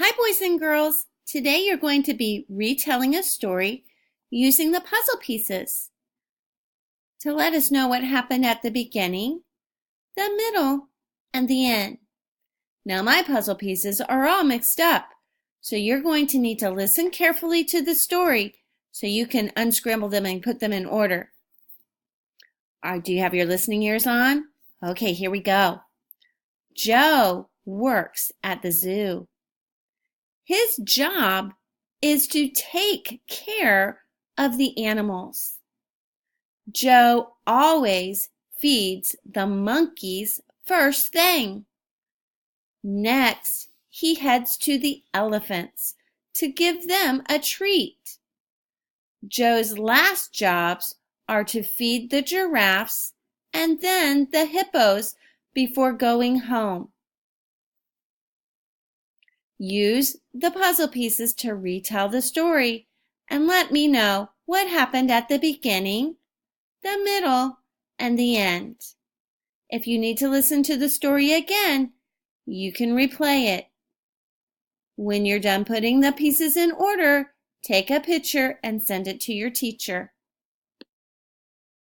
Hi, boys and girls. Today you're going to be retelling a story using the puzzle pieces to let us know what happened at the beginning, the middle, and the end. Now my puzzle pieces are all mixed up, so you're going to need to listen carefully to the story so you can unscramble them and put them in order. Do you have your listening ears on? Okay, here we go. Joe works at the zoo. His job is to take care of the animals. Joe always feeds the monkeys first thing. Next, he heads to the elephants to give them a treat. Joe's last jobs are to feed the giraffes and then the hippos before going home. Use the puzzle pieces to retell the story and let me know what happened at the beginning, the middle, and the end. If you need to listen to the story again, you can replay it. When you're done putting the pieces in order, take a picture and send it to your teacher.